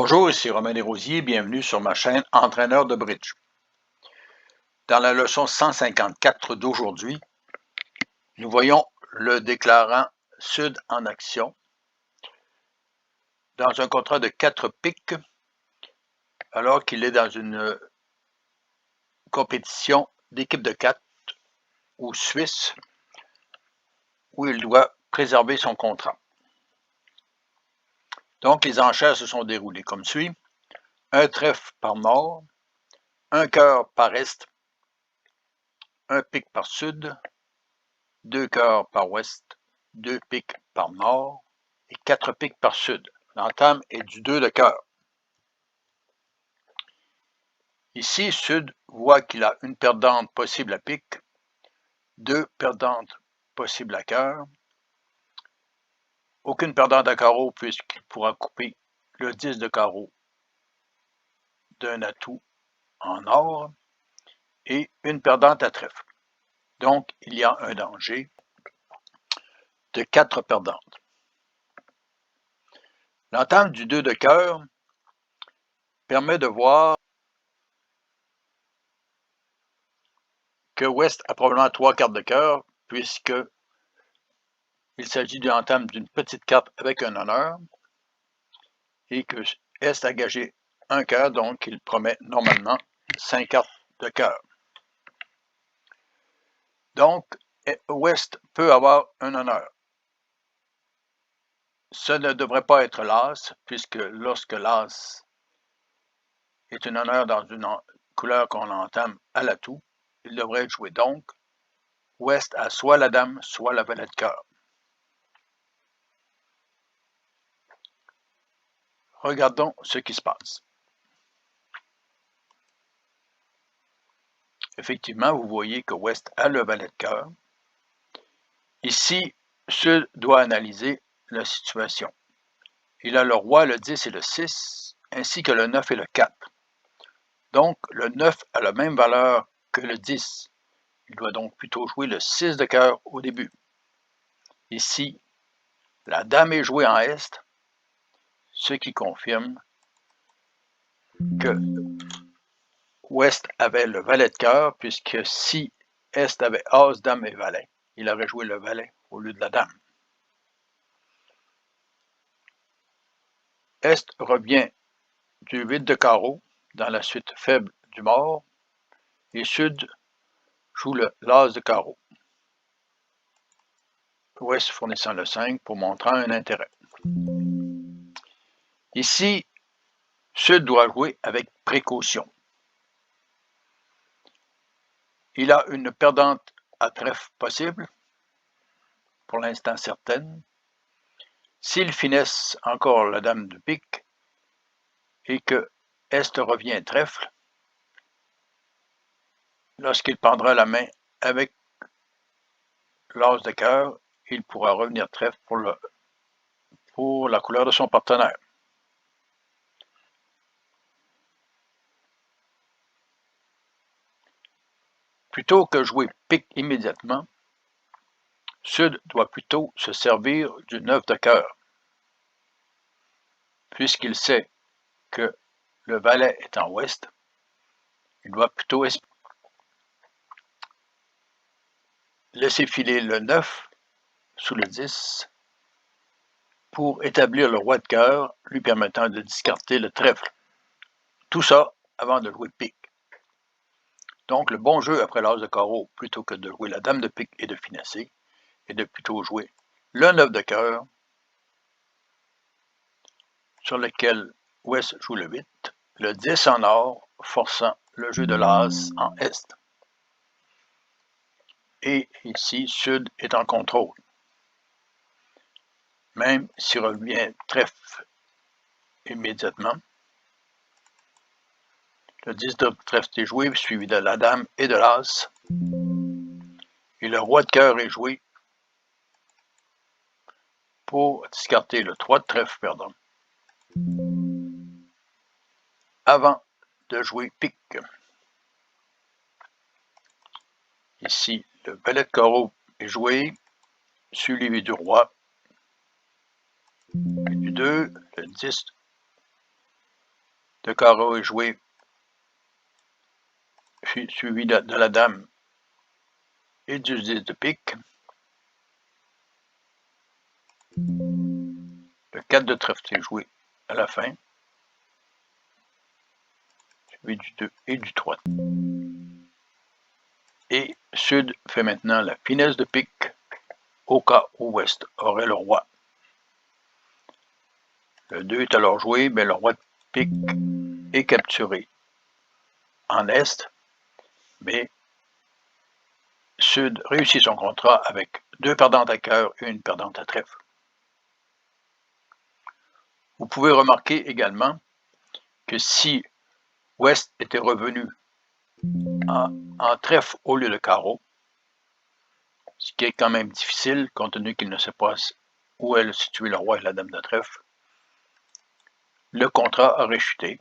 Bonjour, ici Romain Desrosiers, bienvenue sur ma chaîne Entraîneur de bridge. Dans la leçon 154 d'aujourd'hui, nous voyons le déclarant Sud en action dans un contrat de 4 piques alors qu'il est dans une compétition d'équipe de 4 ou suisse où il doit préserver son contrat. Donc les enchères se sont déroulées comme suit: un trèfle par nord, un cœur par est, un pique par sud, 2 cœurs par ouest, 2 piques par nord et 4 piques par sud. L'entame est du 2 de cœur. Ici, Sud voit qu'il a une perdante possible à pique, 2 perdantes possibles à cœur, aucune perdante à carreau puisqu'il pourra couper le 10 de carreau d'un atout en or et une perdante à trèfle. Donc, il y a un danger de 4 perdantes. L'entame du 2 de cœur permet de voir que Ouest a probablement 3 cartes de cœur, puisqu'il s'agit d'une entame d'une petite carte avec un honneur, et que Est a gagé un cœur, donc il promet normalement 5 cartes de cœur. Donc, Ouest peut avoir un honneur. Ce ne devrait pas être l'As, puisque lorsque l'As est un honneur dans une couleur qu'on entame à l'atout, il devrait être joué. Donc, Ouest a soit la dame, soit la valet de cœur. Regardons ce qui se passe. Effectivement, vous voyez que Ouest a le valet de cœur. Ici, Sud doit analyser la situation. Il a le roi, le 10 et le 6, ainsi que le 9 et le 4. Donc, le 9 a la même valeur que le 10. Il doit donc plutôt jouer le 6 de cœur au début. Ici, la dame est jouée en Est, ce qui confirme que Ouest avait le valet de cœur, puisque si Est avait As, dame et valet, il aurait joué le valet au lieu de la dame. Est revient du 8 de carreau dans la suite faible du mort, et Sud joue l'As de carreau. Ouest fournissant le 5 pour montrer un intérêt. Ici, Sud doit jouer avec précaution. Il a une perdante à trèfle possible, pour l'instant certaine. S'il finesse encore la dame de pique et que Est revient trèfle, lorsqu'il prendra la main avec l'As de cœur, il pourra revenir trèfle pour la couleur de son partenaire. Plutôt que jouer pique immédiatement, Sud doit plutôt se servir du 9 de cœur, puisqu'il sait que le valet est en ouest. Il doit plutôt laisser filer le 9 sous le 10 pour établir le roi de cœur, lui permettant de discarter le trèfle. Tout ça avant de jouer pique. Donc le bon jeu après l'as de carreau, plutôt que de jouer la dame de pique et de finesser, est de plutôt jouer le 9 de cœur, sur lequel Ouest joue le 8, le 10 en or, forçant le jeu de l'as en Est. Et ici, Sud est en contrôle. Même s'il revient trèfle immédiatement, le 10 de trèfle est joué, suivi de la dame et de l'as. Et le roi de cœur est joué pour discarter le 3 de trèfle perdant, avant de jouer pique. Ici, le valet de carreau est joué, suivi du roi, et du 2, le 10 Le carreau est joué, suivi de la dame et du 10 de pique. Le 4 de trèfle est joué à la fin, suivi du 2 et du 3. Et Sud fait maintenant la finesse de pique au cas où Ouest aurait le roi. Le 2 est alors joué, mais le roi de pique est capturé en Est, mais Sud réussit son contrat avec 2 perdantes à cœur et une perdante à trèfle. Vous pouvez remarquer également que si Ouest était revenu en trèfle au lieu de carreau, ce qui est quand même difficile compte tenu qu'il ne sait pas où est situé le roi et la dame de trèfle, le contrat aurait chuté,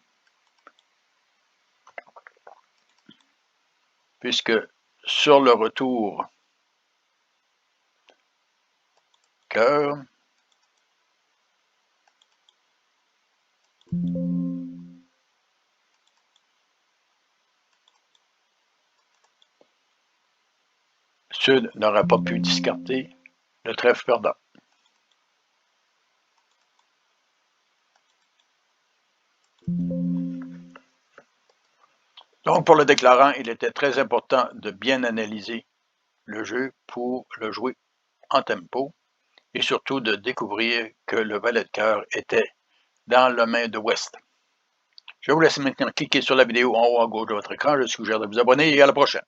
puisque sur le retour cœur, Sud n'aurait pas pu discarter le trèfle perdant. Donc pour le déclarant, il était très important de bien analyser le jeu pour le jouer en tempo et surtout de découvrir que le valet de cœur était dans la main de Ouest. Je vous laisse maintenant cliquer sur la vidéo en haut à gauche de votre écran. Je suggère de vous abonner et à la prochaine.